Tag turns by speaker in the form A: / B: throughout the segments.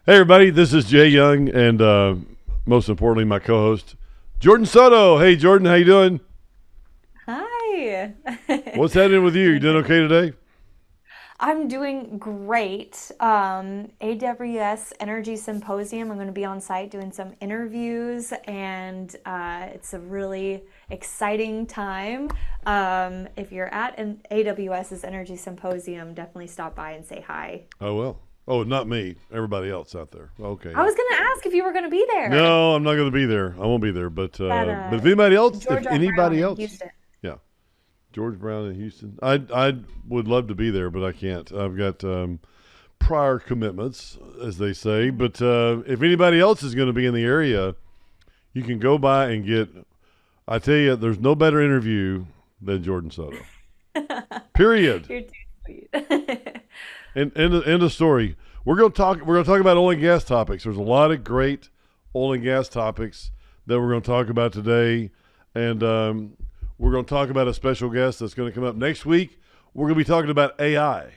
A: Hey, everybody, this is Jay Young, and most importantly, my co-host, Jordan Soto. Hey, Jordan, how you doing?
B: Hi.
A: What's happening with you? You doing okay today?
B: I'm doing great. AWS Energy Symposium. I'm going to be on site doing some interviews, and it's a really exciting time. If you're at an AWS's Energy Symposium, definitely stop by and say hi.
A: Oh, well. Oh, not me. Everybody else out there. Okay,
B: I
A: yeah.
B: was going to ask if you were going to be there
A: No, I'm not going to be there. I won't be there. But
B: at
A: if anybody else, if
B: George R. Brown
A: anybody
B: in
A: else,
B: Houston.
A: yeah, George Brown in Houston. I would love to be there, but I can't. I've got prior commitments, as they say. But if anybody else is going to be in the area, you can go by and get. I tell you, there's no better interview than Jordan Soto. Period.
B: You're too sweet.
A: End of story. We're going to talk. We're going to talk about oil and gas topics. There's a lot of great oil and gas topics that we're going to talk about today, and we're going to talk about a special guest that's going to come up next week. We're going to be talking about AI.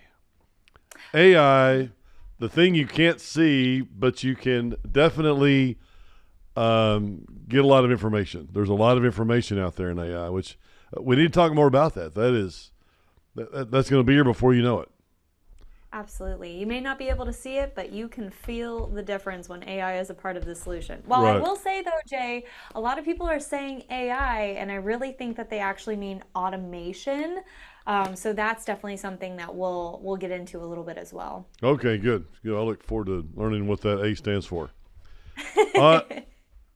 A: AI, the thing you can't see, but you can definitely get a lot of information. There's a lot of information out there in AI, which we need to talk more about that. That's going to be here before you know it.
B: Absolutely. You may not be able to see it, but you can feel the difference when AI is a part of the solution. Well, I
A: Right.
B: will say though, Jay, a lot of people are saying AI, and I really think that they actually mean automation. So that's definitely something that we'll get into a little bit as well.
A: Okay, good. Good. I look forward to learning what that A stands for. Uh,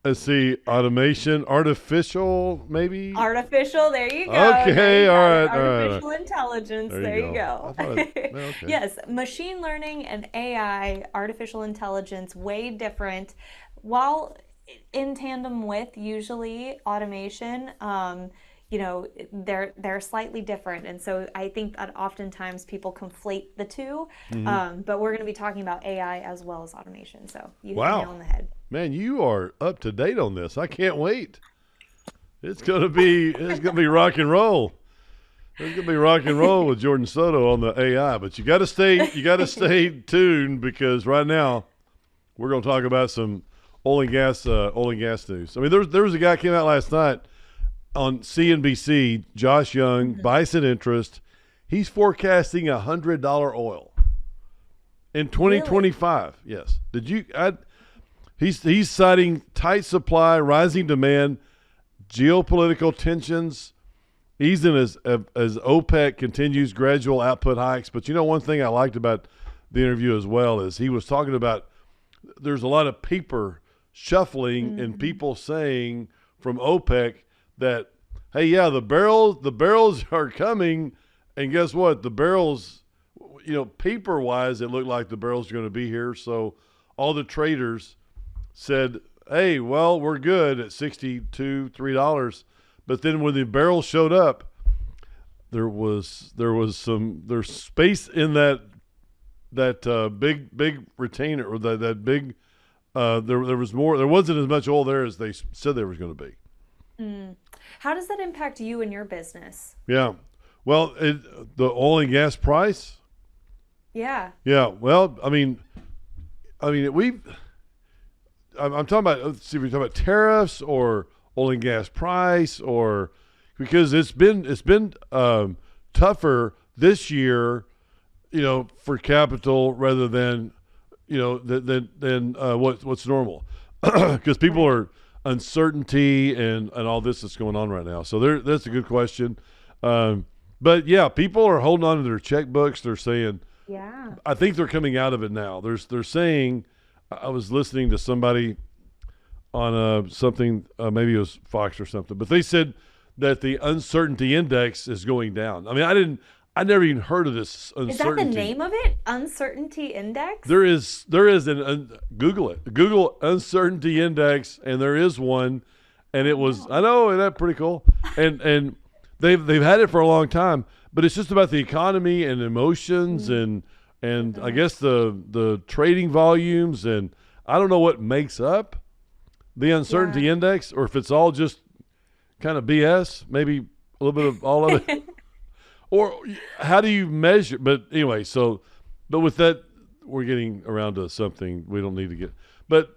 A: let's see. Automation, artificial, maybe.
B: Artificial, there you go. Now
A: Okay.
B: you
A: All
B: got it.
A: right. All right. All right.
B: Artificial intelligence,
A: There you
B: there you
A: go. I
B: go.
A: thought it. Well, okay.
B: Yes, machine learning and AI, artificial intelligence, way different. While in tandem with usually automation, they're slightly different, and so I think that oftentimes people conflate the two.
A: Hmm.
B: But we're going to be talking about AI as well as automation. So you hit the nail
A: Wow,
B: on the head.
A: man, you are up to date on this. I can't wait. It's gonna be rock and roll. It's gonna be rock and roll with Jordan Soto on the AI. But you got to stay tuned because right now we're gonna talk about some oil and gas news. I mean, there was a guy came out last night on CNBC, Josh Young, Bison Interest. He's forecasting $100 oil in
B: Really?
A: 2025. Yes. Did you? He's citing tight supply, rising demand, geopolitical tensions, easing as OPEC continues gradual output hikes. But you know, one thing I liked about the interview as well is he was talking about there's a lot of paper shuffling and
B: Mhm.
A: people saying from OPEC that hey, yeah, the barrels are coming, and guess what? The barrels, paper wise, it looked like the barrels are going to be here. So all the traders said, hey, well, we're good at 62 $3. But then when the barrel showed up, there's space in that big retainer, or that big there was more, there wasn't as much oil there as they said there was going to be.
B: Mm. How does that impact you and your business?
A: Yeah. Well, the oil and gas price.
B: Yeah.
A: Yeah. Well, I mean, I'm talking about. Let's see, if we're talking about tariffs or oil and gas price, or because it's been tougher this year, for capital rather than what's normal, because people
B: Right.
A: are uncertainty and all this that's going on right now. So that's a good question. Um, but yeah, people are holding on to their checkbooks. They're saying,
B: Yeah.
A: I think they're coming out of it now. They're saying, I was listening to somebody on something, maybe it was Fox or something, but they said that the uncertainty index is going down. I mean, I never even heard of this
B: Is that the
A: uncertainty.
B: name of it? Uncertainty index?
A: There is Google it. Google uncertainty index, and there is one, and
B: Oh
A: it was,
B: no.
A: I know, isn't that pretty cool? And they've had it for a long time, but it's just about the economy and emotions
B: Mm.
A: and I
B: Mhm.
A: guess the trading volumes, and I don't know what makes up the
B: Yeah.
A: uncertainty index, or if it's all just kind of BS, maybe a little bit of all of it. Or how do you measure? But anyway, so but we're getting around to something we don't need to get. But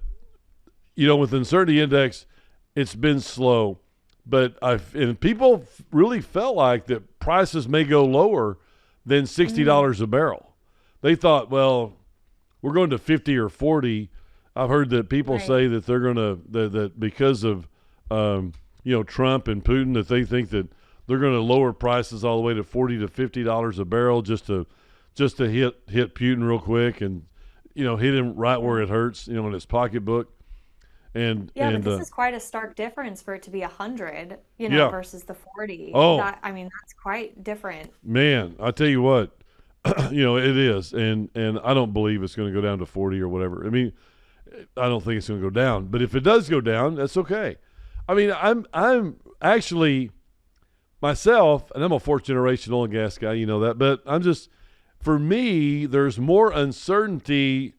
A: with the uncertainty index, it's been slow. But and people really felt like that prices may go lower than $60 a barrel. They thought, well, we're going to 50 or 40. I've heard that people say that they're going to that because of Trump and Putin, that they think that they're going to lower prices all the way to $40 to $50 a barrel just to hit Putin real quick and hit him right where it hurts, in his pocketbook.
B: But this is quite a stark difference for it to be 100, versus the 40.
A: Oh,
B: that's quite different.
A: Man, I tell you what, it is, and I don't believe it's going to go down to 40 or whatever. I mean, I don't think it's going to go down, but if it does go down, that's okay. I mean, I'm actually myself, and I'm a fourth generation oil and gas guy, you know that, but for me, there's more uncertainty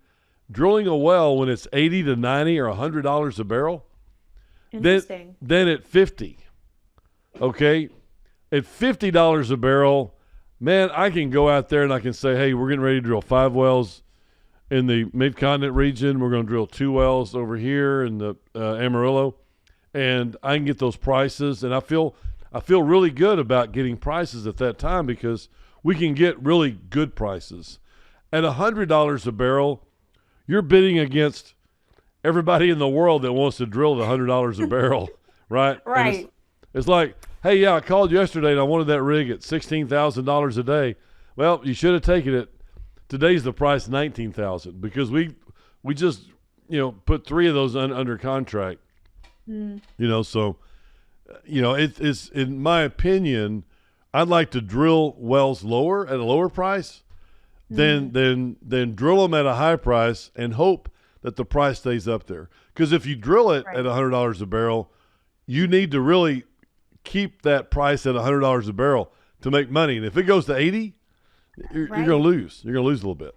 A: drilling a well when it's 80 to 90 or $100 a barrel than at 50. Okay? At $50 a barrel, man, I can go out there and I can say, hey, we're getting ready to drill 5 wells in the Mid-Continent region. We're going to drill 2 wells over here in the Amarillo, and I can get those prices. And I feel really good about getting prices at that time because we can get really good prices. At $100 a barrel, you're bidding against everybody in the world that wants to drill at $100 a barrel, right?
B: Right.
A: It's like, hey, yeah, I called yesterday and I wanted that rig at $16,000 a day. Well, you should have taken it. Today's the price $19,000 because we just put 3 of those under contract. So it's in my opinion, I'd like to drill wells lower at a lower price. Then drill them at a high price and hope that the price stays up there. Because if you drill it at $100 a barrel, you need to really keep that price at $100 a barrel to make money. And if it goes to 80, you're going to lose. You're going to lose a little bit.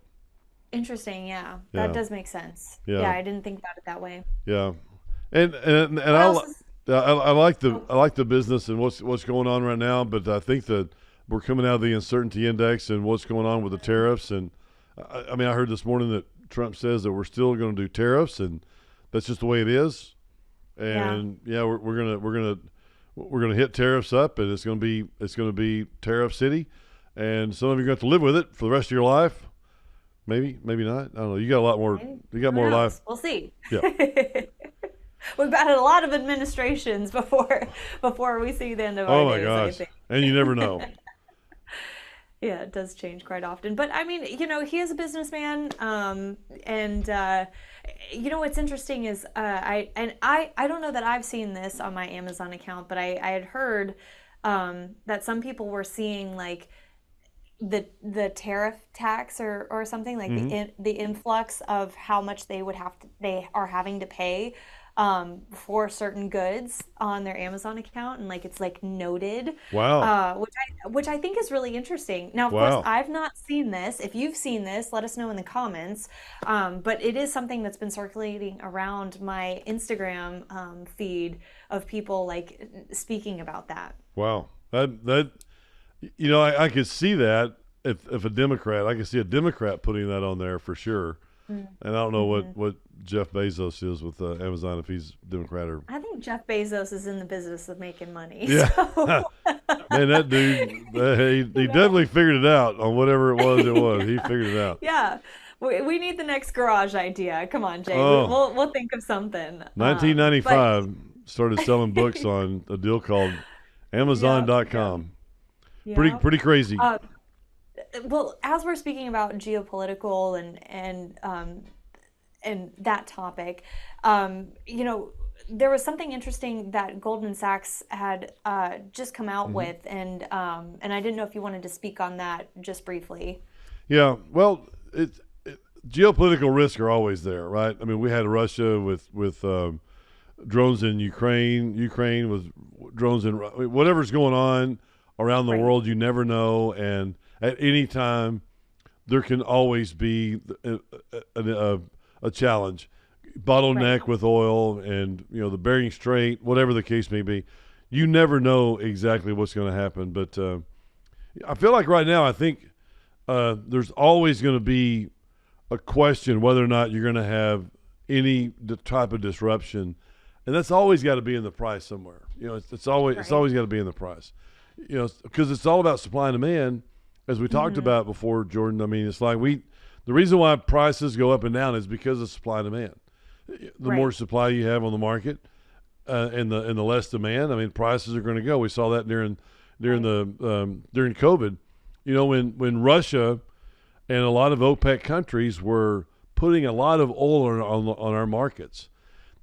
B: Interesting. Yeah, that does make sense.
A: Yeah.
B: I didn't think about it that way.
A: Yeah, and I like the business and what's going on right now. But I think that we're coming out of the uncertainty index and what's going on with the tariffs. And I heard this morning that Trump says that we're still going to do tariffs, and that's just the way it is. And we're gonna hit tariffs up, and it's gonna be tariff city, and some of you are going to have to live with it for the rest of your life. Maybe not. I don't know. You got a lot more. You got more life.
B: We'll see.
A: Yeah.
B: We've batted a lot of administrations before we see the end of our days.
A: Oh my gosh! And you never know.
B: Yeah, it does change quite often. But he is a businessman, and what's interesting is I don't know that I've seen this on my Amazon account, but I had heard that some people were seeing like the tariff tax or something like the influx of how much they are having to pay for certain goods on their Amazon account, and like it's like noted.
A: Wow.
B: Which I think is really interesting. Now, of course, I've not seen this. If you've seen this, let us know in the comments. But it is something that's been circulating around my Instagram feed of people like speaking about that.
A: Wow. That I could see that if a Democrat, I could see a Democrat putting that on there for sure. And I don't know what Jeff Bezos is with Amazon, if he's Democrat or.
B: I think Jeff Bezos is in the business of making money.
A: Yeah.
B: So.
A: Man, that dude, he definitely figured it out on whatever it was. He figured it out.
B: Yeah. We need the next garage idea. Come on, Jay.
A: Oh.
B: We'll think of something.
A: 1995, started selling books on a deal called Amazon.com.
B: Yeah.
A: Pretty crazy.
B: Well, as we're speaking about geopolitical and that topic, there was something interesting that Goldman Sachs had just come out with, and I didn't know if you wanted to speak on that just briefly.
A: Yeah, well, geopolitical risks are always there, right? I mean, we had Russia with drones in Ukraine with drones in whatever's going on around the world. You never know, and at any time, there can always be a challenge, bottleneck with oil, and the Bering Strait, whatever the case may be. You never know exactly what's going to happen, but I feel like right now, I think there's always going to be a question whether or not you're going to have any type of disruption, and that's always got to be in the price somewhere. It's
B: Right.
A: always got to be in the price. Because it's all about supply and demand, as we talked
B: Mm-hmm.
A: about before, Jordan. I mean, it's like the reason why prices go up and down is because of supply and demand. The more
B: Right.
A: supply you have on the market, and the less demand, I mean, prices are going to go. We saw that during
B: Right.
A: the during COVID. When Russia and a lot of OPEC countries were putting a lot of oil on our markets.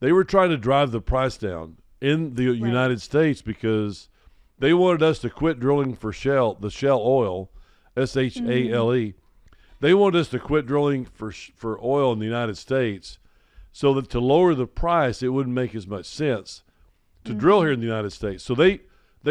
A: They were trying to drive the price down in the
B: Right.
A: United States because they wanted us to quit drilling for the shale oil,
B: Mm-hmm.
A: SHALE. They wanted us to quit drilling for oil in the United States so that to lower the price, it wouldn't make as much sense to drill
B: Mm-hmm.
A: here in the United States. So they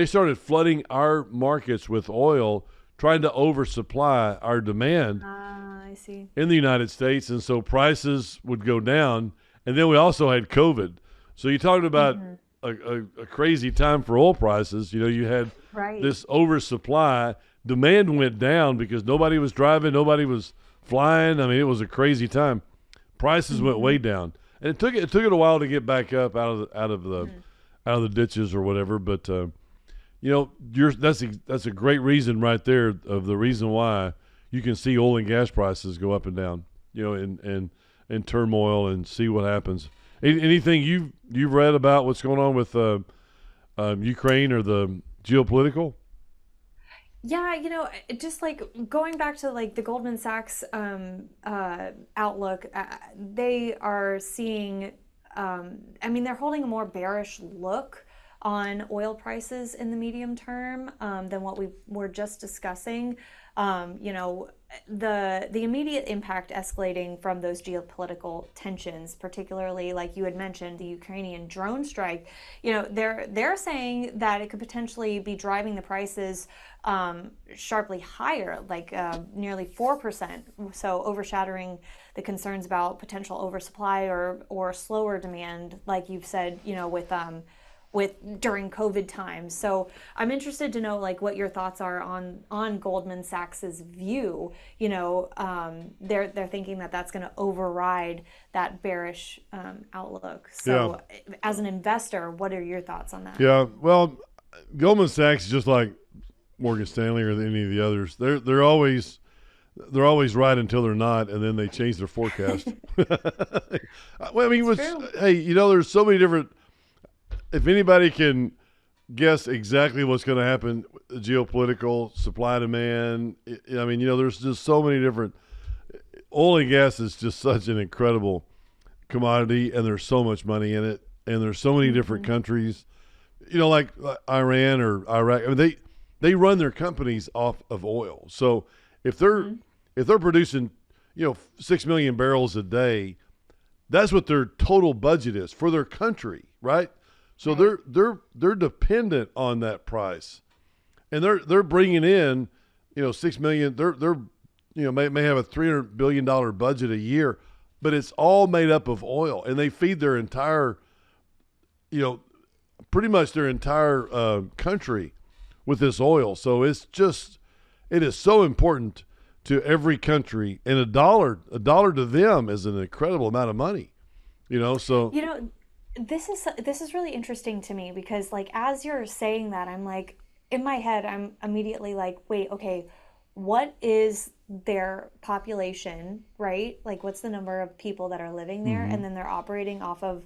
A: started flooding our markets with oil, trying to oversupply our demand
B: Ah, I see.
A: in the United States, and so prices would go down. And then we also had COVID. So you talked about
B: Mm-hmm.
A: a crazy time for oil prices. You had
B: Right.
A: this oversupply. Demand went down because nobody was driving, nobody was flying. I mean, it was a crazy time. Prices went
B: Mm-hmm.
A: way down, and it took it a while to get back up
B: Mm-hmm.
A: out of the ditches or whatever. But that's a great reason right there of the reason why you can see oil and gas prices go up and down. In turmoil and see what happens. Anything you've read about what's going on with Ukraine or the geopolitical?
B: Yeah, just like going back to like the Goldman Sachs outlook, they are seeing, I mean, they're holding a more bearish look on oil prices in the medium term than what we were just discussing. The immediate impact escalating from those geopolitical tensions, particularly like you had mentioned, the Ukrainian drone strike. They're saying that it could potentially be driving the prices sharply higher, like nearly 4%. So overshadowing the concerns about potential oversupply or slower demand, like you've said, with during COVID times. So I'm interested to know like what your thoughts are on Goldman Sachs's view. They're thinking that that's going to override that bearish outlook.
A: Yeah,
B: So as an investor, what are your thoughts on that?
A: yeah. Well, Goldman Sachs is just like Morgan Stanley or any of the others. They're always right until they're not, and then they change their forecast. Well, I mean,
B: It's true.
A: hey, there's so many different. If anybody can guess exactly what's going to happen, geopolitical, supply demand. I mean, there's just so many different. Oil and gas is just such an incredible commodity, and there's so much money in it, and there's so many different
B: Mm-hmm.
A: countries. Like Iran or Iraq. I mean, they run their companies off of oil. So if they're
B: Mm-hmm.
A: if they're producing 6 million barrels a day, that's what their total budget is for their country, right? So
B: Right.
A: they're dependent on that price, and they're bringing in 6 million. They're may have a $300 billion budget a year, but it's all made up of oil, and they feed their entire you know pretty much their entire country with this oil. So it is so important to every country, and a dollar to them is an incredible amount of money. So
B: You know, this is really interesting to me because like as you're saying that, I'm like in my head, I'm immediately like, wait, okay, what is their population, right? Like what's the number of people that are living there?
A: hmm
B: And then they're operating off of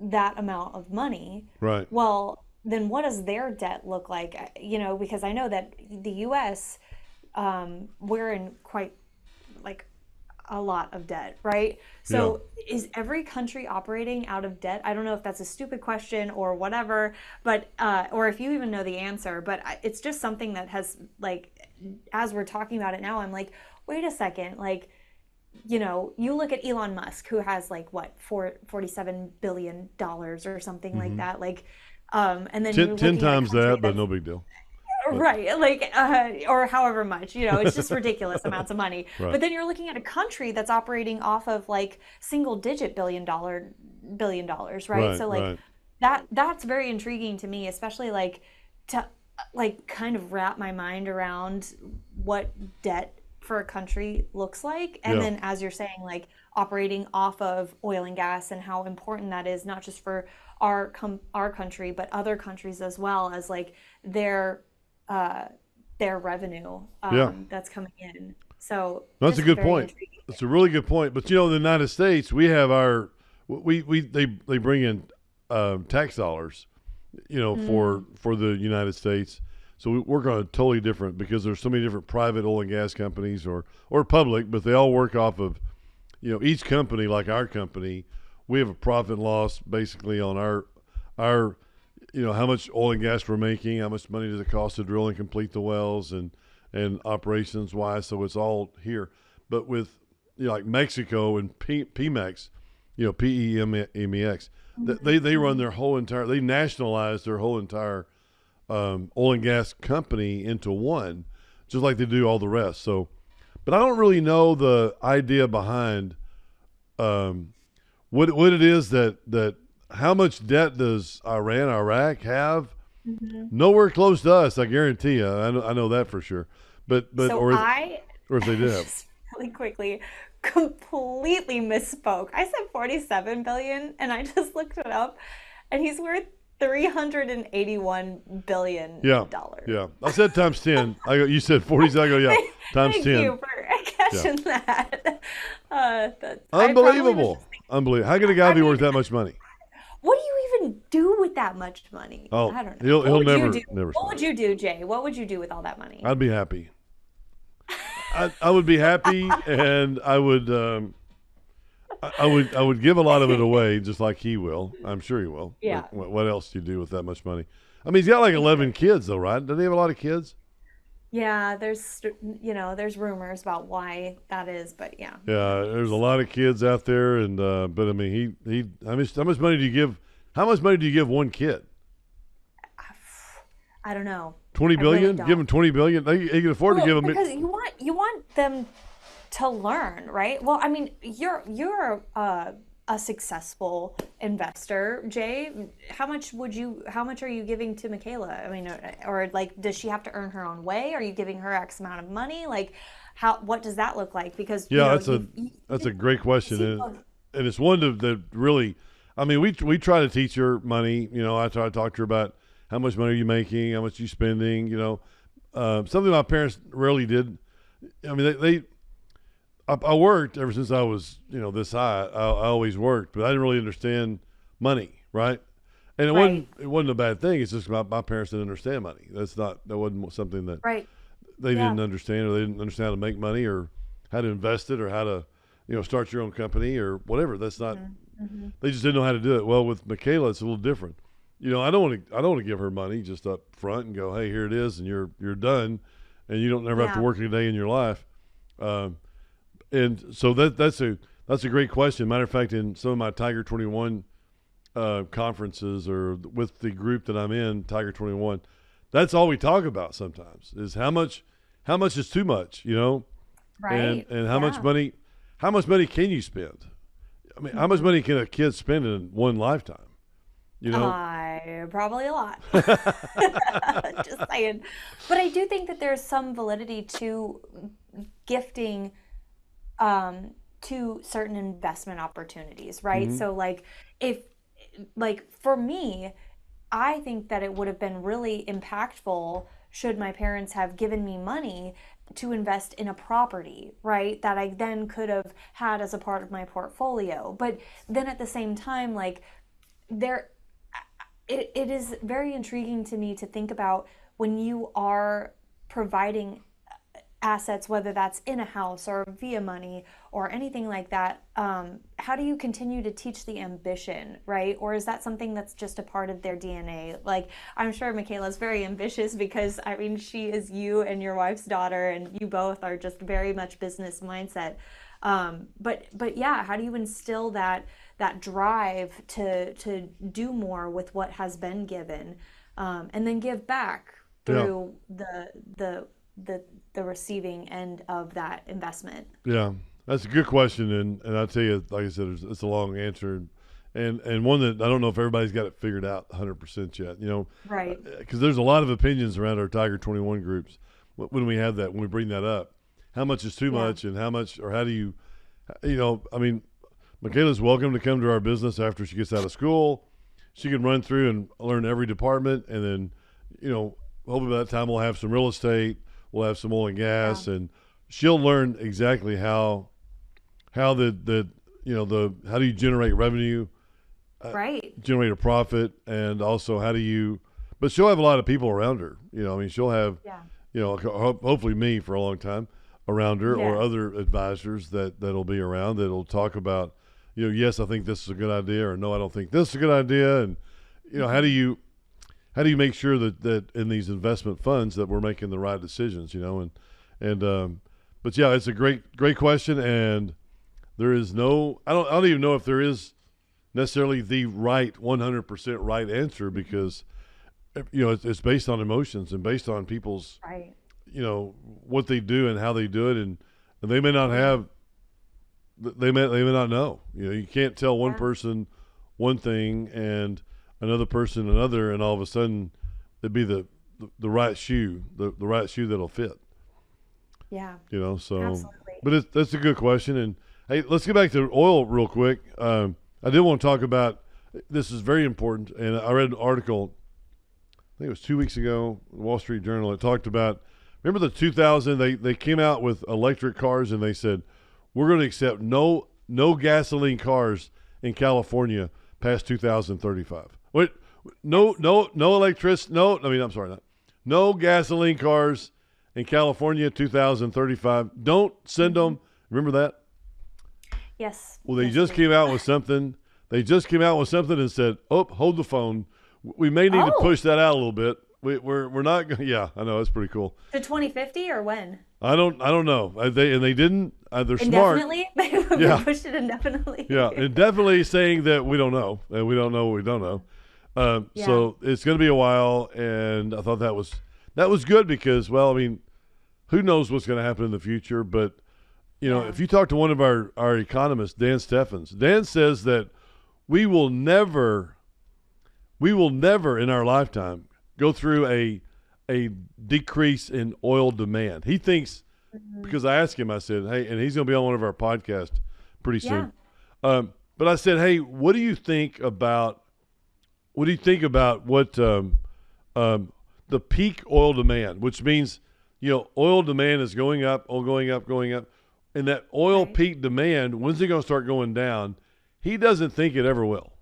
B: that amount of money.
A: right,
B: Well, then what does their debt look like? Because I know that the US, we're in quite like a lot of debt, right?
A: yeah,
B: So is every country operating out of debt? I don't know if that's a stupid question or whatever, but or if you even know the answer, but it's just something that has like as we're talking about it now, I'm like, wait a second, like you look at Elon Musk, who has like what, $47 billion or something like
A: hmm
B: that, like, and then
A: ten,
B: you're
A: 10
B: looking at a
A: times
B: country
A: that, but
B: that's
A: no big deal. But
B: right, like, or however much, it's just ridiculous amounts of money.
A: right,
B: But then you're looking at a country that's operating off of like single digit billion dollars, right?
A: right,
B: So like
A: right.
B: that's very intriguing to me, especially like to like kind of wrap my mind around what debt for a country looks like. And
A: Yeah.
B: then, as you're saying, like operating off of oil and gas and how important that is, not just for our country, but other countries as well as like their uh, their revenue
A: Yeah.
B: that's coming in. So
A: That's a
B: just
A: good
B: very
A: point.
B: intriguing.
A: That's a really good point. But in the United States, we have our they bring in tax dollars,
B: Mm,
A: for the United States. So we work on a totally different because there's so many different private oil and gas companies or public, but they all work off of each company like our company. We have a profit and loss basically on our how much oil and gas we're making, how much money does it cost to drill and complete the wells and operations wise. So it's all here. But with like Mexico and Pemex, Pemex,
B: mhm,
A: they run
B: mhm.
A: their whole entire they nationalize their whole entire oil and gas company into one, just like they do all the rest. So, but I don't really know the idea behind um, what it is that how much debt does Iraq have?
B: Mhm.
A: Nowhere close to us, I guarantee you. I know that for sure. But
B: So I
A: or if they did have,
B: just really quickly completely misspoke. I said 47 billion and I just looked it up and he's worth 381 billion
A: yeah,
B: dollars.
A: yeah. I said times 10. You said 40. So I go yeah, times
B: Thank
A: 10.
B: you for
A: Yeah,
B: catching that. I probably was
A: unbelievable,
B: just thinking,
A: unbelievable. How can a guy
B: I
A: be
B: mean,
A: worth that much money?
B: what do you even do with that much money?
A: Oh,
B: I don't know. What
A: he'll
B: would you do?
A: never
B: What
A: spend
B: would
A: it.
B: you do, Jay? What would you do with all that money?
A: I'd be happy. I would be happy, and I would give a lot of it away, just like he will. I'm sure he will. But
B: Yeah,
A: what else do you do with that much money? I mean, he's got like
B: he could.
A: 11 kids, though, right? Doesn't he have a lot of kids?
B: Yeah, there's rumors about why that is, but yeah,
A: Yeah, there's a lot of kids out there, and but I mean, he how much money do you give? How much money do you give one kid?
B: I don't know.
A: 20
B: I really
A: billion? Give
B: don't.
A: him 20 billion. He can afford to give
B: Well,
A: him.
B: because you want them to learn, right? Well, I mean, you're a successful investor, Jay. How much are you giving to Michaela? I mean, or like, does she have to earn her own way? Are you giving her X amount of money? Like, what does that look like? Because,
A: Yeah,
B: you
A: that's a great question,
B: see,
A: and it's one that really. I mean, we try to teach her money. I try to talk to her about how much money are you making, how much are you spending. Something my parents rarely did. I mean, I worked ever since I was this high. I always worked, but I didn't really understand money, right? And
B: right,
A: it wasn't a bad thing. It's just my parents didn't understand money. That wasn't something that
B: right,
A: they
B: yeah,
A: didn't understand, or they didn't understand how to make money, or how to invest it, or how to start your own company or whatever. That's not.
B: hmm hmm
A: They just didn't know how to do it. Well, with Michaela, it's a little different. I don't want to give her money just up front and go, hey, here it is, and you're done, and you don't never have to
B: yeah,
A: work a day in your life. Um, and so that's a great question. Matter of fact, in some of my Tiger 21 conferences or with the group that I'm in, Tiger 21, that's all we talk about sometimes is how much is too much,
B: right,
A: and
B: yeah.
A: how much money can you spend? I mean, how much
B: hmm
A: money can a kid spend in one lifetime? You know?
B: I probably a lot. Just saying. But I do think that there's some validity to gifting to certain investment opportunities, right?
A: hmm
B: So if like for me, I think that it would have been really impactful should my parents have given me money to invest in a property, right? That I then could have had as a part of my portfolio. But then at the same time, like there it is very intriguing to me to think about when you are providing assets, whether that's in a house or via money or anything like that. How do you continue to teach the ambition, right? Or is that something that's just a part of their DNA? Like, I'm sure Michaela's very ambitious because, I mean, she is you and your wife's daughter, and you both are just very much business mindset. But yeah, how do you instill that drive to do more with what has been given, and then give back
A: Yeah,
B: through the the receiving end of that investment.
A: yeah. That's a good question, and I tell you, like I said, it's a long answer, and one that I don't know if everybody's got it figured out 100% yet.
B: Right.
A: Because there's a lot of opinions around our Tiger 21 groups when we have that when we bring that up. how much is too
B: Yeah.
A: much and how much, or how do you, I mean, Michaela's welcome to come to our business after she gets out of school. She can run through and learn every department, and then, hopefully by that time we'll have some real estate, we'll have some oil and
B: Yeah.
A: gas, and she'll learn exactly how the how do you generate revenue,
B: Right.
A: generate a profit, and also how do you. But she'll have a lot of people around her. I mean, she'll have
B: Yeah.
A: hopefully me for a long time around her, or
B: Yeah.
A: other advisors that'll be around that'll talk about, yes, I think this is a good idea, or no, I don't think this is a good idea, and
B: Mhm.
A: how do you make sure that in these investment funds that we're making the right decisions, and but yeah, it's a great question, and there is no, I don't even know if there is necessarily the right 100% right answer,
B: Mhm.
A: because it's based on emotions and based on people's,
B: Right.
A: what they do and how they do it, and they may not
B: Yeah.
A: have, they may not know. You can't tell one
B: Yeah.
A: person one thing and another person another, and all of a sudden it'd be the right shoe, the right shoe that'll fit.
B: Yeah.
A: So,
B: Absolutely.
A: but that's a good question. And hey, let's get back to oil real quick. I did want to talk about, this is very important, and I read an article, I think it was 2 weeks ago, Wall Street Journal. It talked about, remember the 2000, they came out with electric cars, and they said, we're going to accept no gasoline cars in California past 2035. Wait,
B: Yes.
A: no electricity, no, I mean, I'm sorry, not, no gasoline cars in California 2035. Don't send
B: Hmm.
A: them. Remember that?
B: Yes.
A: Well, they
B: Yes, I
A: just
B: do.
A: came out with something. They just came out with something and said, "Oh, hold the phone. We may need to
B: Oh,
A: push that out a little bit. We're not going." Yeah, I know, that's pretty cool.
B: to 2050 or when?
A: I don't know. They didn't. They're smart.
B: Indefinitely? They
A: Yeah,
B: pushed it indefinitely.
A: yeah, and definitely saying that we don't know, and we don't know what we don't know.
B: Yeah.
A: So it's going to be a while, and I thought that was good, because, well, I mean, who knows what's going to happen in the future? But
B: Yeah.
A: if you talk to one of our economists, Dan Steffens, Dan says that we will never in our lifetime go through a decrease in oil demand. He thinks,
B: Mhm.
A: because I asked him, I said, hey, and he's going to be on one of our podcasts pretty
B: Yeah.
A: soon. But I said, hey, what do you think about what the peak oil demand, which means oil demand is going up, going up, and that oil
B: Right.
A: peak demand, when's it going to start going down? He doesn't think it ever will,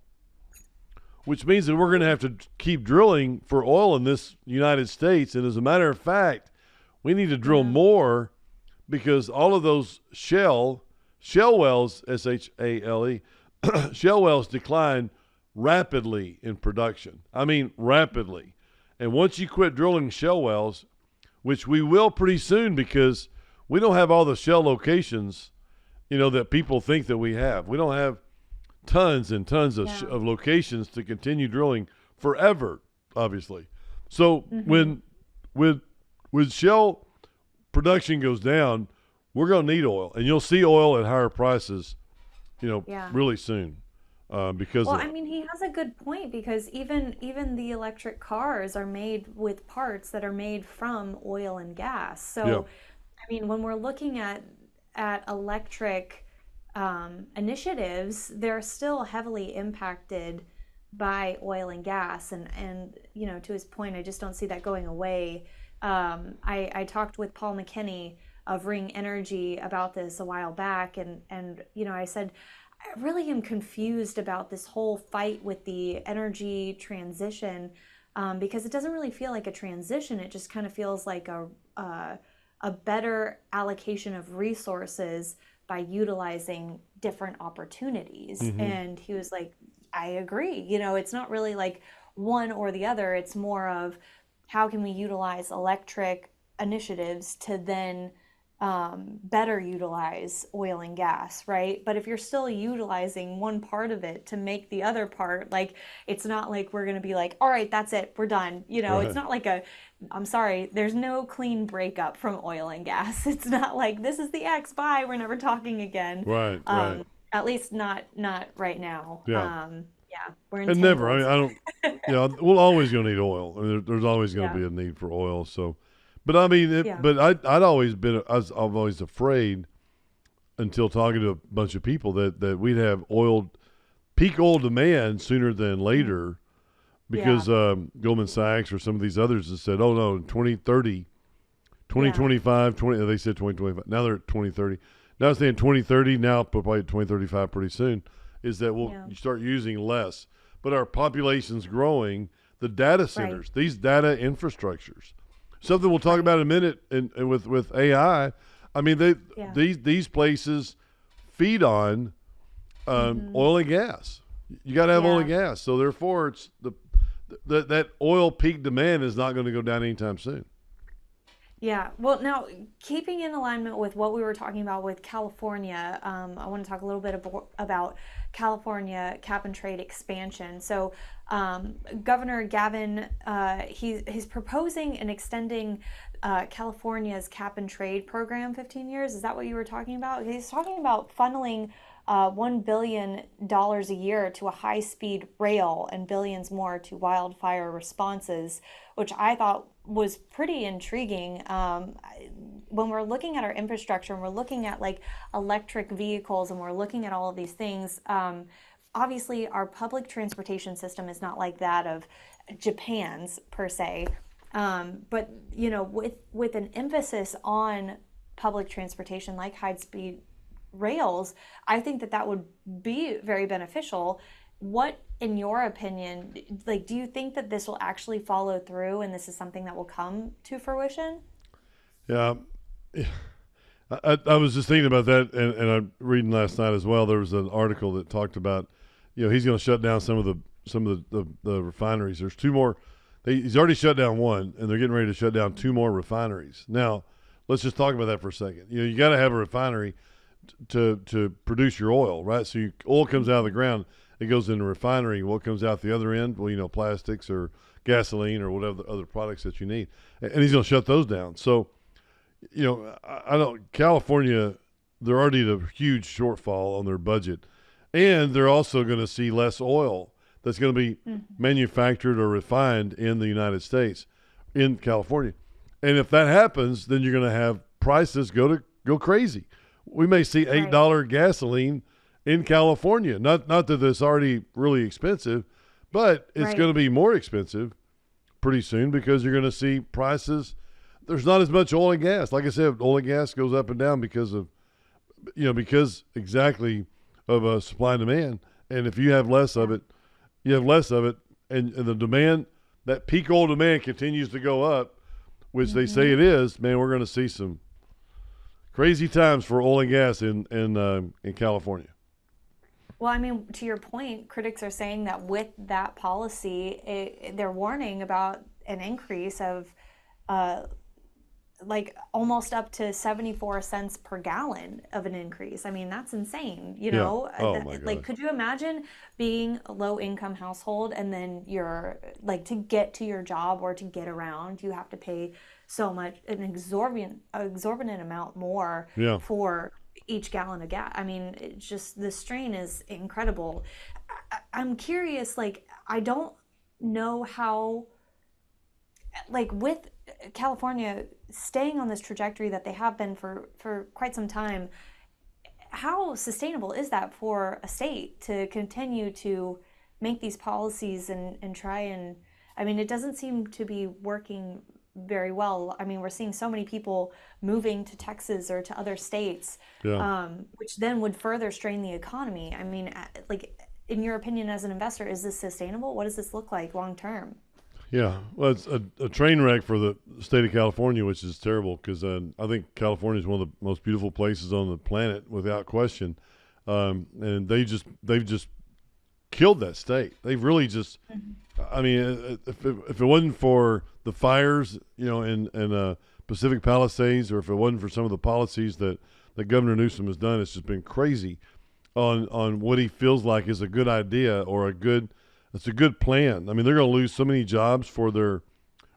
A: which means that we're going to have to keep drilling for oil in this United States. And as a matter of fact, we need to drill
B: Yeah.
A: more, because all of those shell wells, SHALE, shell wells decline rapidly in production. I mean, rapidly. And once you quit drilling shell wells, which we will pretty soon, because we don't have all the shell locations, that people think that we have. We don't have tons and tons of,
B: Yeah.
A: of locations to continue drilling forever, obviously. So
B: Hmm.
A: when shell production goes down, we're going to need oil, and you'll see oil at higher prices,
B: Yeah.
A: really soon, because
B: Well,
A: of
B: I
A: that.
B: mean, he has a good point because even the electric cars are made with parts that are made from oil and gas.
A: Yeah.
B: So, I mean, when we're looking at electric initiatives, they're still heavily impacted by oil and gas, and to his point, I just don't see that going away. I talked with Paul McKinney of Ring Energy about this a while back, and I said I really am confused about this whole fight with the energy transition, because it doesn't really feel like a transition. It just kind of feels like a better allocation of resources by utilizing different opportunities.
A: Mm-hmm.
B: And he was like, I agree. It's not really like one or the other. It's more of how can we utilize electric initiatives to then better utilize oil and gas, right? But if you're still utilizing one part of it to make the other part, like it's not like we're going to be like, all right, that's it, we're done. It's
A: Right.
B: not like I'm sorry, there's no clean breakup from oil and gas. It's not like this is the X, bye, we're never talking again.
A: Right. Right.
B: At least not right now.
A: Yeah.
B: Yeah, we're
A: And never. I
B: entangled.
A: mean, I don't. We're always going to need oil. I mean, there's always going to
B: Yeah.
A: be a need for oil. So, But I mean,
B: Yeah.
A: I've always afraid until talking to a bunch of people that we'd have peak oil demand sooner than
B: Mhm.
A: later
B: Yeah.
A: because Goldman Sachs or some of these others have said, oh no, in 2030,
B: Yeah.
A: 2025, 20, they said 2025. Now they're at 2030. Now it's saying 2030, now probably 2035 pretty soon, is that we'll
B: Yeah.
A: start using less. But our population's growing. The data
B: Right.
A: centers, these data infrastructures, something we'll talk
B: Right.
A: about in a minute with AI. I mean,
B: Yeah.
A: these places feed on
B: Hmm.
A: oil and gas. You got to have oil and
B: Yeah.
A: gas. So therefore, it's that oil peak demand is not going to go down anytime soon.
B: Yeah. Well, now keeping in alignment with what we were talking about with California, I want to talk a little bit about California cap and trade expansion. So, Governor Gavin, he's proposing and extending California's cap and trade program 15 years. Is that what you were talking about? He's talking about funneling $1 billion a year to a high speed rail and billions more to wildfire responses, which I thought was pretty intriguing. When we're looking at our infrastructure and we're looking at like electric vehicles and we're looking at all of these things, obviously our public transportation system is not like that of Japan's per se. But with an emphasis on public transportation like high speed rails, I think that would be very beneficial. What, in your opinion, like, do you think that this will actually follow through and this is something that will come to fruition?
A: Yeah, I was just thinking about that, and I'm reading last night as well. There was an article that talked about, he's going to shut down some of the refineries. There's two more. He's already shut down one, and they're getting ready to shut down two more refineries. Now, let's just talk about that for a second. You got to have a refinery to produce your oil, right? So oil comes out of the ground, it goes into a refinery. What comes out the other end? Well, plastics or gasoline or whatever the other products that you need, and he's going to shut those down. So I don't. California, they're already at a huge shortfall on their budget, and they're also going to see less oil that's going to be
B: Mhm.
A: manufactured or refined in the United States, in California. And if that happens, then you're going to have prices go crazy. We may see
B: Right.
A: $8 gasoline in California. Not that it's already really expensive, but it's
B: Right.
A: going to be more expensive pretty soon because you're going to see prices. There's not as much oil and gas. Like I said, oil and gas goes up and down because exactly of supply and demand. And if you have less of
B: Yeah.
A: it, you have less of it, and the demand, that peak oil demand continues to go up, which they say
B: Hmm.
A: it is. Man, we're going to see some crazy times for oil and gas in California.
B: Well, I mean, to your point, critics are saying that with that policy, they're warning about an increase of uh, like almost up to 74 cents per gallon of an increase. I mean, that's insane,
A: Yeah. Oh my
B: Like,
A: gosh.
B: could you imagine being a low income household and then you're like to get to your job or to get around, you have to pay so much, an exorbitant amount more
A: Yeah.
B: for each gallon of gas. I mean, it's just the strain is incredible. I'm curious, like, I don't know how, like with California staying on this trajectory that they have been for quite some time, how sustainable is that for a state to continue to make these policies and try and, I mean, it doesn't seem to be working very well. I mean, we're seeing so many people moving to Texas or to other states,
A: Yeah.
B: which then would further strain the economy. I mean, like, in your opinion, as an investor, is this sustainable? What does this look like long term?
A: Yeah. Well, it's a train wreck for the state of California, which is terrible because I think California is one of the most beautiful places on the planet, without question. And they've just killed that state. They've really just. I mean, if it wasn't for the fires, in Pacific Palisades, or if it wasn't for some of the policies that Governor Newsom has done, it's just been crazy on what he feels like is a good idea or it's a good plan. I mean, they're going to lose so many jobs for their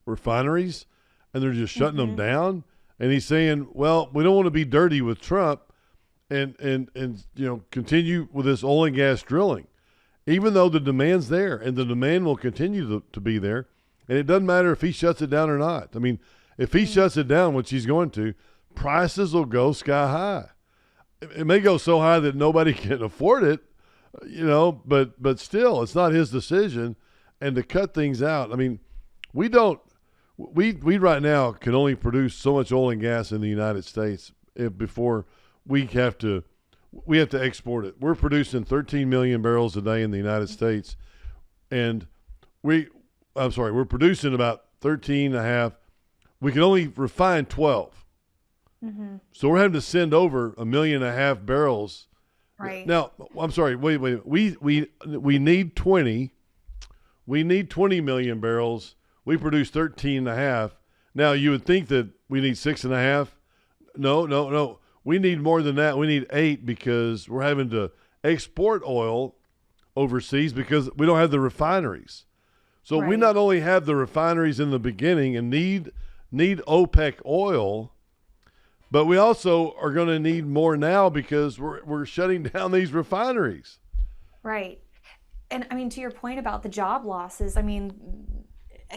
A: refineries, and they're just shutting them
B: Hmm.
A: down. And he's saying, well, we don't want to be dirty with Trump and continue with this oil and gas drilling, even though the demand's there, and the demand will continue to be there. And it doesn't matter if he shuts it down or not. I mean, If he shuts it down, which he's going to, prices will go sky high. It may go so high that nobody can afford it, but still, it's not his decision. And to cut things out, I mean, we don't. We right now can only produce so much oil and gas in the United States before we have to export it. We're producing 13 million barrels a day in the United States, and we're producing about 13 and a half. We can only refine 12.
B: Mm-hmm.
A: So we're having to send over 1.5 million barrels.
B: Right.
A: Now, I'm sorry, wait. We need 20. We need 20 million barrels. We produce 13 and a half. Now, you would think that we need 6.5. No. We need more than that. We need 8 because we're having to export oil overseas because we don't have the refineries. So we not only have the refineries in the beginning and need OPEC oil, but we also are going to need more now because we're shutting down these refineries.
B: Right. And I mean, to your point about the job losses, I mean,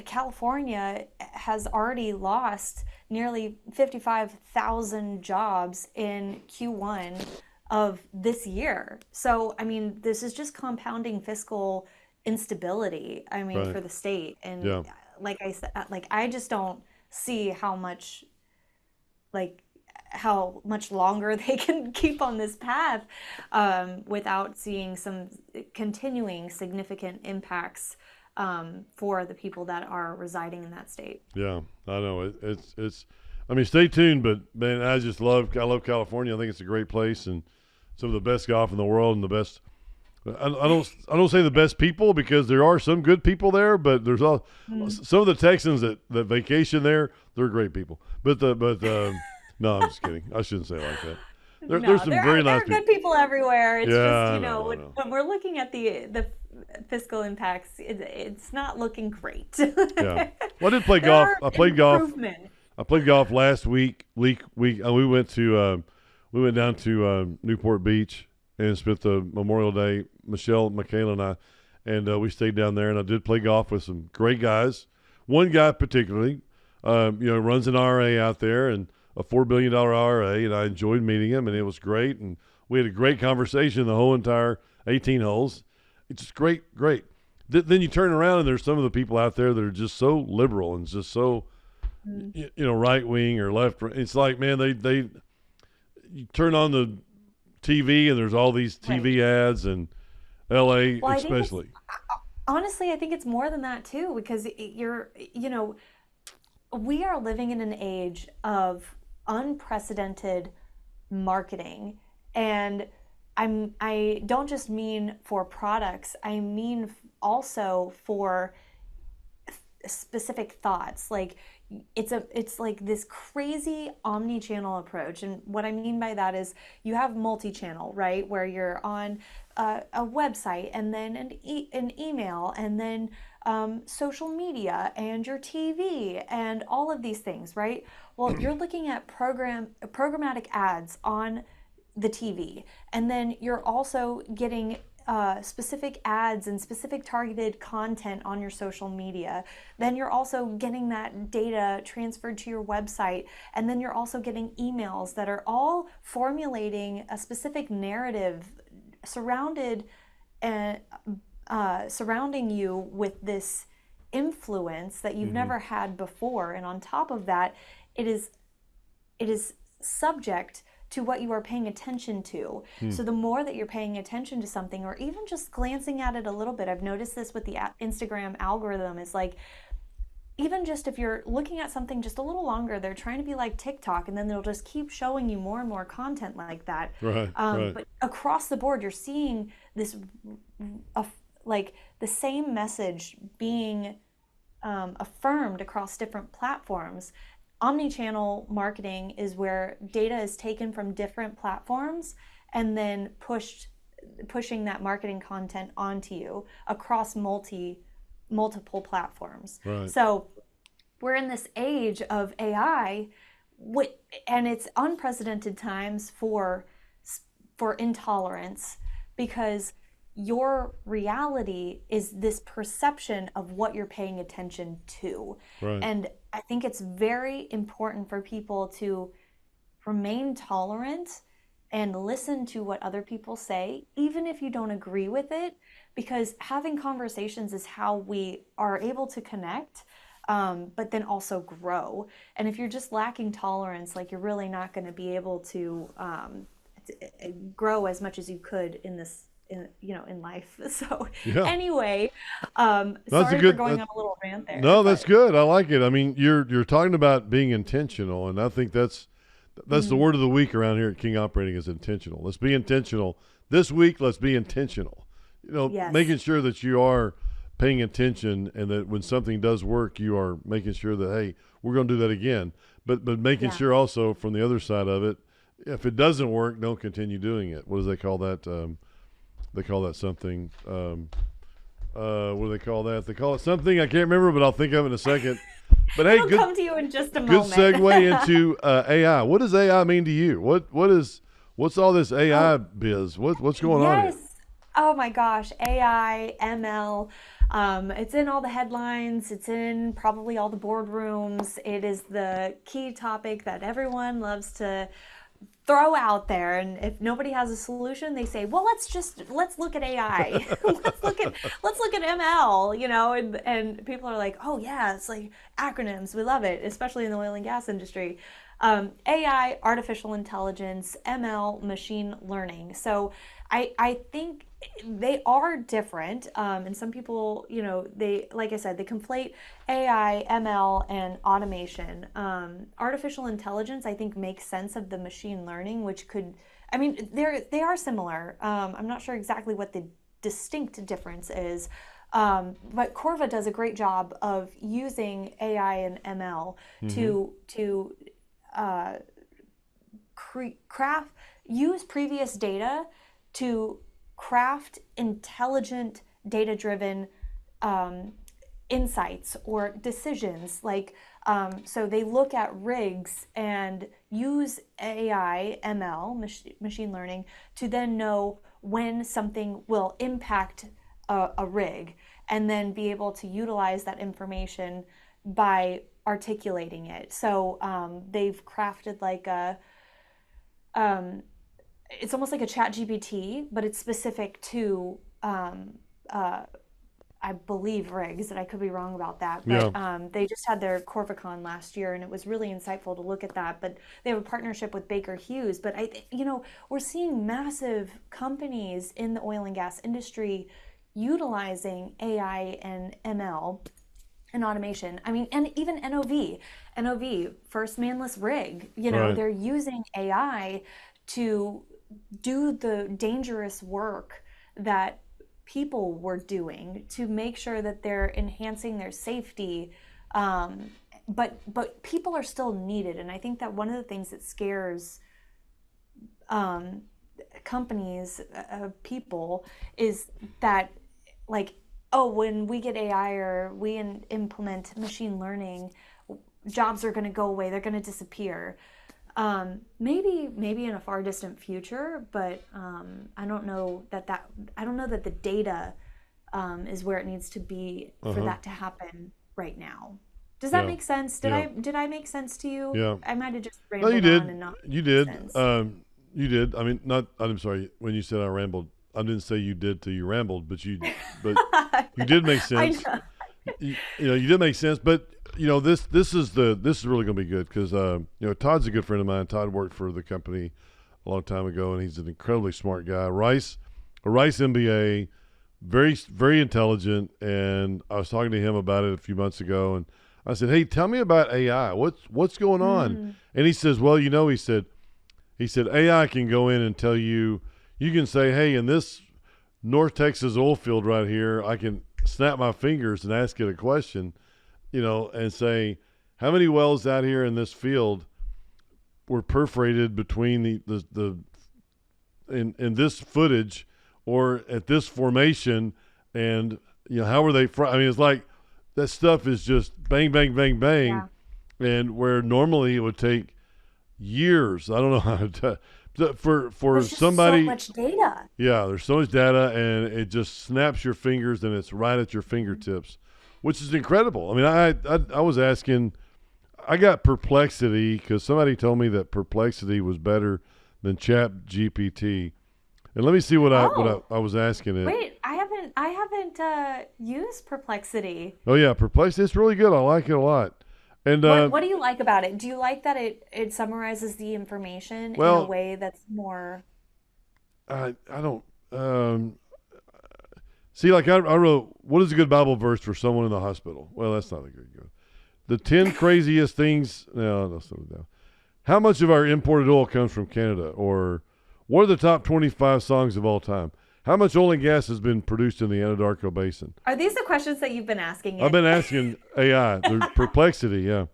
B: California has already lost nearly 55,000 jobs in Q1 of this year. So, I mean, this is just compounding fiscal instability, I mean, for the state. And like I said, I just don't see how much longer they can keep on this path without seeing some continuing significant impacts for the people that are residing in that state.
A: Yeah, I know it's. I mean, stay tuned, but man, I love California. I think it's a great place and some of the best golf in the world and the best. I don't say the best people because there are some good people there, but there's some of the Texans that vacation there. They're great people, but no, I'm just kidding. I shouldn't say it like that. There's some very nice
B: people. There are good people everywhere. It's
A: just
B: when we're looking at the fiscal impacts, it's not looking great.
A: Yeah. Well, I did play golf. I played golf. I played golf last week. We went down to Newport Beach and spent the Memorial Day. Michelle, Michaela, and I, we stayed down there. And I did play golf with some great guys. One guy particularly, runs an IRA out there and a $4 billion IRA, and I enjoyed meeting him, and it was great. And we had a great conversation the whole entire 18 holes. It's just great. Then you turn around, and there's some of the people out there that are just so liberal and just so, right wing or left. It's like, man, you turn on the TV, and there's all these TV ads, and L.A. especially.
B: Honestly, I think it's more than that too, because we are living in an age of unprecedented marketing, and I don't just mean for products, I mean also for specific thoughts. Like it's like this crazy omni-channel approach, and what I mean by that is you have multi-channel, right, where you're on a website and then an email and then social media and your TV and all of these things, right? Well, you're looking at programmatic ads on the TV, and then you're also getting specific ads and specific targeted content on your social media. Then you're also getting that data transferred to your website, and then you're also getting emails that are all formulating a specific narrative surrounding you with this influence that you've never had before. And on top of that, it is subject to what you are paying attention to. So the more that you're paying attention to something, or even just glancing at it a little bit, I've noticed this with the Instagram algorithm, is like, even just if you're looking at something just a little longer, they're trying to be like TikTok, and then they'll just keep showing you more and more content like that.
A: Right.
B: But across the board, you're seeing this, like the same message being affirmed across different platforms. Omnichannel marketing is where data is taken from different platforms and then pushing that marketing content onto you across multiple platforms.
A: Right.
B: So we're in this age of AI, and it's unprecedented times for intolerance, because your reality is this perception of what you're paying attention to.
A: Right.
B: And I think it's very important for people to remain tolerant and listen to what other people say, even if you don't agree with it, because having conversations is how we are able to connect, but then also grow. And if you're just lacking tolerance, like you're really not going to be able to grow as much as you could in this. In life. So,
A: Yeah.
B: anyway,
A: That's a
B: sorry for
A: good.
B: going on a little rant there,
A: No, that's
B: but
A: good. I like it. I mean, you're talking about being intentional, and I think that's the word of the week around here at King Operating is intentional. Let's be intentional this week. Let's be intentional.
B: yes,
A: Making sure that you are paying attention, and that when something does work, you are making sure that hey, we're going to do that again. But making
B: yeah.
A: sure also from the other side of it, if it doesn't work, don't continue doing it. What do they call that? They call that something. What do they call that? They call it something I can't remember, but I'll think of it in a second. But hey,
B: It'll come to you in just a
A: good
B: moment.
A: segue into AI. What does AI mean to you? What's all this AI
B: Oh,
A: biz? What's going on
B: yes.
A: here?
B: Oh my gosh, AI, ML. It's in all the headlines. It's in probably all the boardrooms. It is the key topic that everyone loves to throw out there. And if nobody has a solution, they say, "Well, let's look at AI. let's look at ML." And people are like, "Oh yeah, it's like acronyms. We love it, especially in the oil and gas industry." AI, artificial intelligence, ML, machine learning. So I think they are different. And some people, they, like I said, they conflate AI, ML, and automation. Artificial intelligence, I think, makes sense of the machine learning, which could, I mean, they are similar. I'm not sure exactly what the distinct difference is. But Corva does a great job of using AI and ML
A: Mm-hmm.
B: to uh, craft use previous data to craft intelligent data driven um, insights or decisions so they look at rigs and use AI, ML, machine learning, to then know when something will impact a rig, and then be able to utilize that information by articulating it. So they've crafted like um, it's almost like a chat GPT, but it's specific to, uh, I believe, rigs, and I could be wrong about that.
A: Yeah.
B: But they just had their Corvicon last year, and it was really insightful to look at that. But they have a partnership with Baker Hughes. But we're seeing massive companies in the oil and gas industry utilizing AI and ML and automation. I mean, and even NOV, first manless rig,
A: Right.
B: they're using AI to do the dangerous work that people were doing to make sure that they're enhancing their safety. Um, but people are still needed, and I think that one of the things that scares um, companies, people, is that, like, oh, when we get AI or we implement machine learning, jobs are going to go away. They're going to disappear. Maybe in a far distant future, but I don't know that I don't know that the data is where it needs to be
A: Uh
B: for
A: huh.
B: that to happen right now. Does that
A: Yeah.
B: make sense? Did
A: Yeah.
B: I make sense to you?
A: Yeah.
B: I might have just
A: No, you
B: rambled on
A: did.
B: and not
A: You
B: made
A: did.
B: sense.
A: You did. I mean, not. I'm sorry. When you said I rambled, I didn't say you did till you rambled, but you did make
B: I
A: sense.
B: know.
A: You did make sense. But this is really going to be good because Todd's a good friend of mine. Todd worked for the company a long time ago, and he's an incredibly smart guy. A Rice MBA, very very intelligent. And I was talking to him about it a few months ago, and I said, "Hey, tell me about AI. What's going on?"
B: Mm,
A: And he says, "Well, he said AI can go in and tell you. You can say, hey, in this North Texas oil field right here, I can snap my fingers and ask it a question, and say, how many wells out here in this field were perforated between the in this footage or at this formation, and how were they? I mean, it's like that stuff is just bang, bang, bang, bang,
B: yeah.
A: and where normally it would take years. I don't know how to. For
B: There's just so
A: somebody,
B: much data.
A: yeah, there's so much data, and it just snaps your fingers, and it's right at your fingertips, which is incredible. I mean, I was asking. I got Perplexity because somebody told me that Perplexity was better than Chat GPT. And let me see what
B: Oh,
A: I was asking it.
B: wait, I haven't used Perplexity.
A: Oh yeah, Perplexity. It's really good. I like it a lot. And
B: What do you like about it? Do you like that it summarizes the information in a
A: well,
B: way that's more
A: I don't see. Like I wrote, what is a good Bible verse for someone in the hospital? Well, that's not a good. The 10 craziest things. No, that's not that. How much of our imported oil comes from Canada? Or what are the top 25 songs of all time? How much oil and gas has been produced in the Anadarko Basin?
B: Are these the questions that you've been asking
A: I've
B: it?
A: been asking AI, the Perplexity, yeah.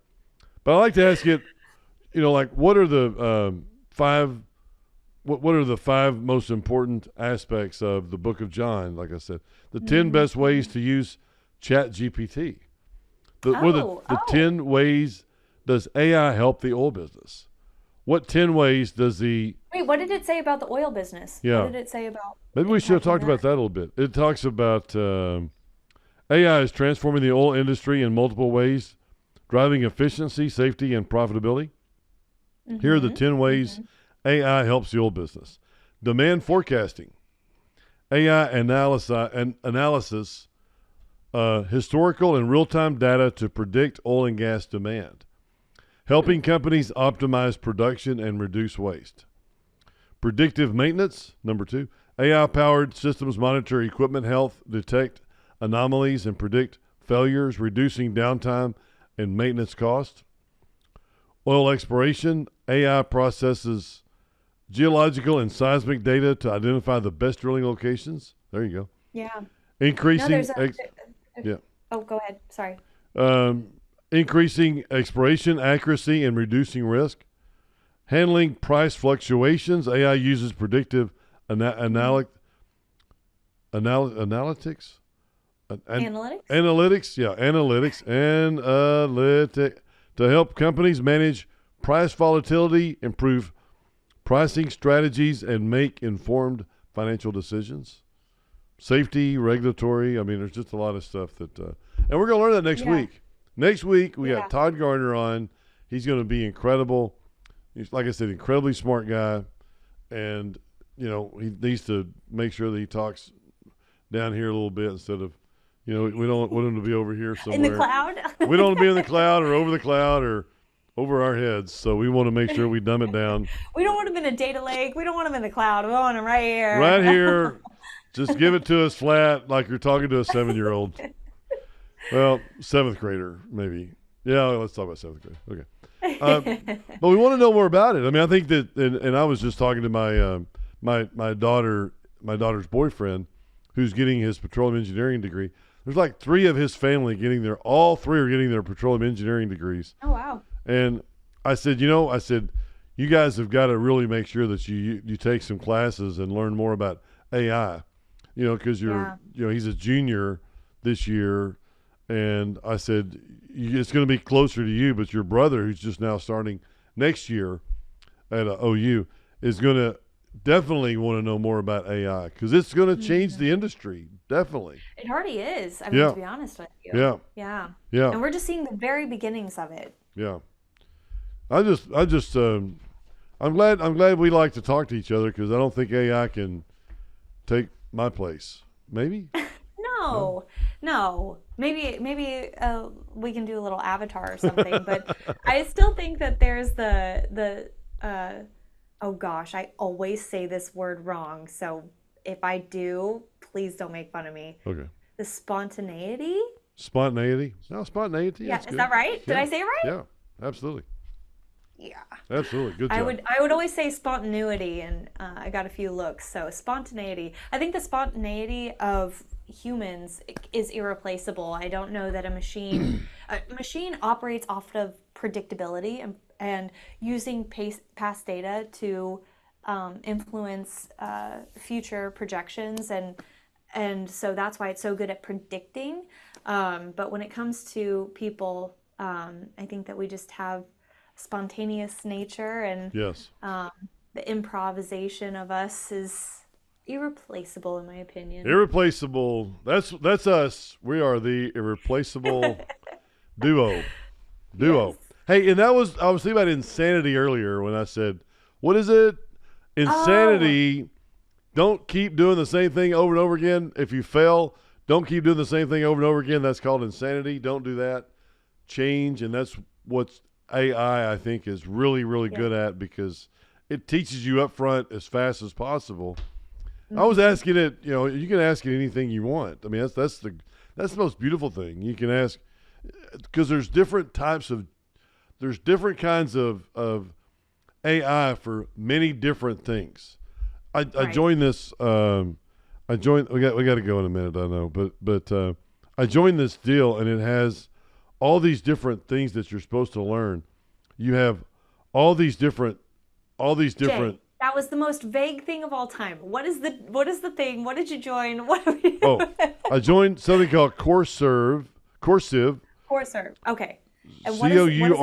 A: But I like to ask it, like what are the five what are the five most important aspects of the book of John? Like I said, the 10 best ways to use Chat GPT. What are the
B: Oh.
A: 10 ways does AI help the oil business? What 10 ways does the
B: Wait, what did it say about the oil business? What
A: yeah?
B: did it say about
A: Maybe we should have
B: impacting
A: talked about
B: that?
A: that a little bit. It talks about AI is transforming the oil industry in multiple ways, driving efficiency, safety, and profitability. Here are the
B: Mm-hmm.
A: 10 ways AI helps the oil business. Demand forecasting, AI analysis, historical and real-time data to predict oil and gas demand, helping companies optimize production and reduce waste. Predictive maintenance, number 2. AI-powered systems monitor equipment health, detect anomalies, and predict failures, reducing downtime and maintenance costs. Oil exploration, AI processes geological and seismic data to identify the best drilling locations. There you go.
B: Yeah. No,
A: Increasing,
B: there's a.
A: yeah,
B: Oh, go ahead. Sorry.
A: um, increasing exploration accuracy and reducing risk. Handling price fluctuations. AI uses predictive
B: Hmm.
A: analytics.
B: Analytics.
A: Analytics, yeah, analytic to help companies manage price volatility, improve pricing strategies, and make informed financial decisions. Safety, regulatory. I mean, there's just a lot of stuff that, and we're going to learn that next
B: Yeah.
A: week. Next week, we got
B: Yeah.
A: Todd Gardner on. He's going to be incredible. He's, like I said, incredibly smart guy. And, he needs to make sure that he talks down here a little bit instead of, we don't want him to be over here
B: In the
A: somewhere.
B: cloud.
A: We don't want to be in the cloud or over the cloud or over our heads. So we want to make sure we dumb it down
B: We don't want him in a data lake. We don't want him in the cloud. We want him right
A: right
B: here.
A: here. Just give it to us flat like you're talking to a 7-year-old. Well, seventh grader, maybe. Yeah, let's talk about seventh grade. Okay. But we want to know more about it. I mean, I think that, and I was just talking to my daughter's boyfriend, who's getting his petroleum engineering degree. There's like 3 of his family all 3 are getting their petroleum engineering degrees.
B: Oh wow.
A: And I said, you guys have got to really make sure that you take some classes and learn more about AI, because
B: Yeah.
A: he's a junior this year. And I said, it's going to be closer to you, but your brother, who's just now starting next year at OU, is going to definitely want to know more about AI because it's going to change the industry. Definitely.
B: It already is. I mean,
A: Yeah.
B: to be honest with you.
A: Yeah.
B: Yeah.
A: Yeah.
B: And we're just seeing the very beginnings of it.
A: Yeah. I'm glad we like to talk to each other because I don't think AI can take my place. Maybe? No.
B: No, no. Maybe we can do a little avatar or something. But I still think that there's the oh gosh, I always say this word wrong. So if I do, please don't make fun of me.
A: Okay.
B: The spontaneity.
A: Spontaneity? No, spontaneity.
B: Yeah,
A: That's
B: is
A: good.
B: that right? Did
A: Yeah.
B: I say it right?
A: Yeah. Absolutely.
B: Yeah.
A: Absolutely. Good
B: I
A: job.
B: would I would always say spontaneity, and I got a few looks. So spontaneity. I think the spontaneity of humans is irreplaceable. I don't know that a machine operates off of predictability and using past data to influence future projections, and so that's why it's so good at predicting. But when it comes to people, I think that we just have spontaneous nature, and
A: Yes.
B: the improvisation of us is irreplaceable, in my opinion.
A: Irreplaceable. That's us. We are the irreplaceable duo.
B: Yes.
A: Duo. Hey, and I was thinking about insanity earlier when I said, what is it?
B: Oh,
A: Insanity. Don't keep doing the same thing over and over again. If you fail, don't keep doing the same thing over and over again. That's called insanity. Don't do that. Change, and that's what AI I think is really, really
B: yeah.
A: good at because it teaches you up front as fast as possible. I was
B: Hmm.
A: asking it. You can ask it anything you want. I mean, that's the most beautiful thing you can ask because there's different kinds of AI for many different things. I
B: Right.
A: joined this. I joined. We got to go in a minute. I know, but I joined this deal, and it has all these different things that you're supposed to learn. You have all these different all these different.
B: Jay, that was the most vague thing of all time. What is the thing? What did you join? What are we
A: Oh,
B: doing?
A: I joined something called Coursive,
B: Courser. Okay. And what does it do?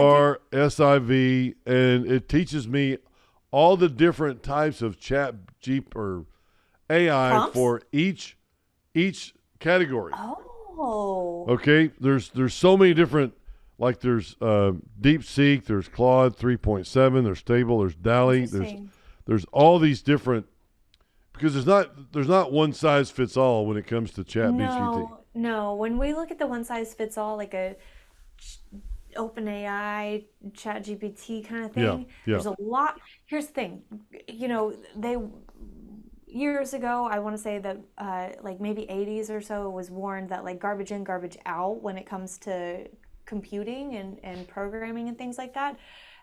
A: Coursiv, and it teaches me all the different types of chat Jeep or AI
B: Prompts?
A: for each category.
B: Oh,
A: Okay, there's so many different. Like there's DeepSeek, there's Claude 3.7, there's Stable, there's DALI,
B: interesting.
A: there's all these different because there's not one size fits all when it comes to Chat BGT.
B: No, no. When we look at the one size fits all, like a OpenAI, ChatGPT kind of
A: Yeah,
B: thing,
A: yeah,
B: there's a lot. Here's the thing, they years ago, I want to say that like maybe 80s or so, it was warned that like garbage in, garbage out when it comes to computing and programming and things like that.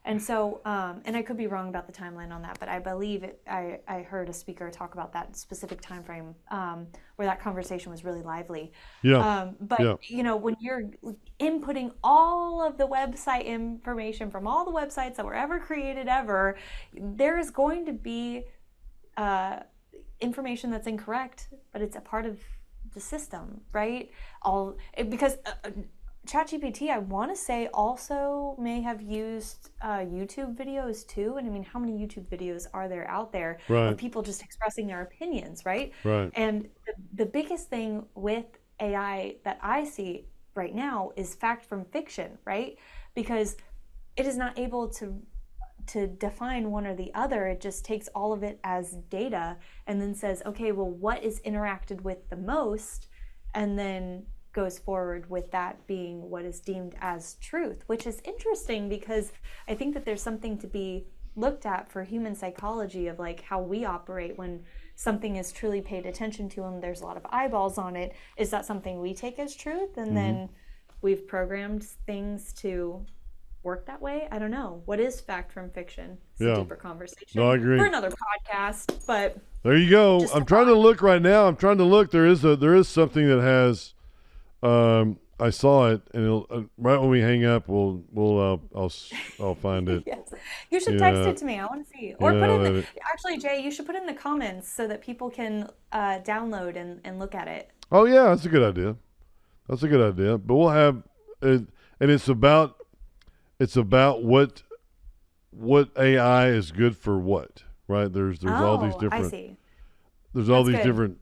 B: And so, and I could be wrong about the timeline on that, but I believe I heard a speaker talk about that specific time frame where that conversation was really lively.
A: yeah,
B: But
A: yeah.
B: when you're inputting all of the website information from all the websites that were ever created ever, there is going to be uh, information that's incorrect, but it's a part of the system, right? Because ChatGPT, I want to say, also may have used YouTube videos too. And I mean, how many YouTube videos are there out there of
A: Right,
B: people just expressing their opinions, right?
A: right.
B: And the biggest thing with AI that I see right now is fact from fiction, right? Because it is not able to define one or the other. It just takes all of it as data and then says, okay, well, what is interacted with the most? And then goes forward with that being what is deemed as truth, which is interesting because I think that there's something to be looked at for human psychology of like how we operate when something is truly paid attention to and there's a lot of eyeballs on it. Is that something we take as truth? And
A: Hmm.
B: then we've programmed things to work that way. I don't know. What is fact from fiction? It's a
A: Yeah.
B: deeper
A: No, I
B: conversation for
A: agree.
B: another podcast, but
A: There you go.
B: just a
A: I'm trying to
B: thought.
A: look right now. I'm trying to look. There is something that has. I saw it, and right when we hang up, I'll find it.
B: Yes. You should text
A: Yeah,
B: it to me. I want to see. Or put
A: yeah.
B: in the, actually, Jay, you should put in the comments so that people can download and look at it.
A: Oh yeah, that's a good idea. That's a good idea. But we'll have it, and it's about what AI is good for what, right? There's all these
B: Oh, I
A: different
B: see.
A: there's all
B: That's
A: these
B: good.
A: different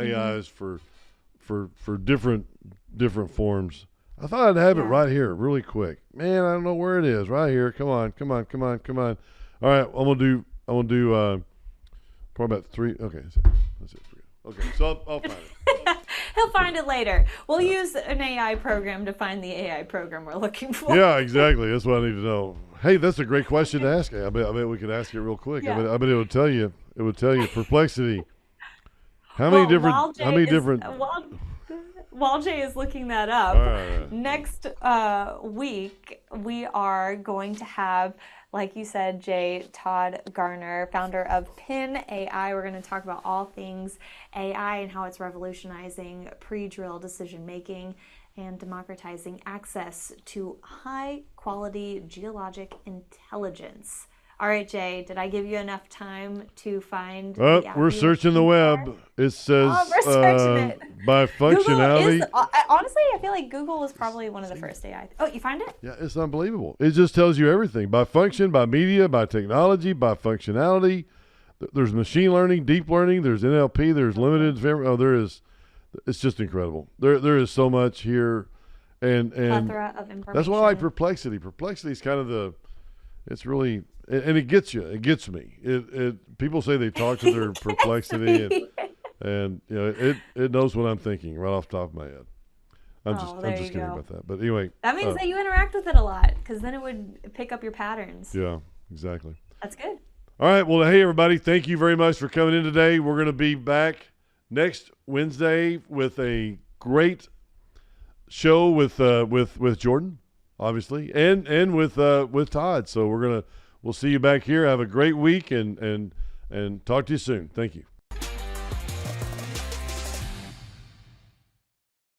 B: Hmm.
A: AIs for different forms. I thought I'd have it
B: Yeah.
A: right here, really quick. Man, I don't know where it is. Right here. Come on, come on, come on, come on. All right, I'm gonna do probably about three. Okay, that's it. Okay, so I'll find it.
B: He'll find it later. We'll use an AI program to find the AI program we're looking for.
A: Yeah, exactly. That's what I need to know. Hey, that's a great question to ask. I bet we could ask it real quick. I
B: Yeah.
A: bet I bet it would tell you. It would tell you perplexity. How many
B: Well,
A: different? How many different?
B: while Jay is looking that
A: All
B: up,
A: right.
B: next week we are going to have, like you said, Jay, Todd Garner, founder of Pin AI. We're going to talk about all things AI and how it's revolutionizing pre-drill decision making and democratizing access to high quality geologic intelligence. All right, Jay, did I give you enough time to find
A: Oh,
B: the app
A: we're
B: you were
A: searching the
B: looking for?
A: web. It
B: Oh,
A: says
B: we're searching it.
A: by
B: Google is
A: functionality.
B: honestly, I feel like Google was probably one of the first AI. Oh, you find it?
A: Yeah, it's unbelievable. It just tells you everything by function, by media, by technology, by functionality. There's machine learning, deep learning. There's NLP. There's
B: Okay.
A: limited. Oh, there is. It's just incredible. There is so much here, and
B: Plethora of information.
A: that's why I like perplexity. Perplexity is kind of it's really, and it gets you. It gets me. People say they talk to their perplexity, and it knows what I'm thinking right off the top of my head. I'm just kidding about that. But anyway,
B: that means that you interact with it a lot, because then it would pick up your patterns.
A: Yeah, exactly.
B: That's good.
A: All right. Well, hey everybody, thank you very much for coming in today. We're going to be back next Wednesday with a great show with Jordan, obviously, and with Todd. So we'll see you back here. Have a great week and talk to you soon. Thank you.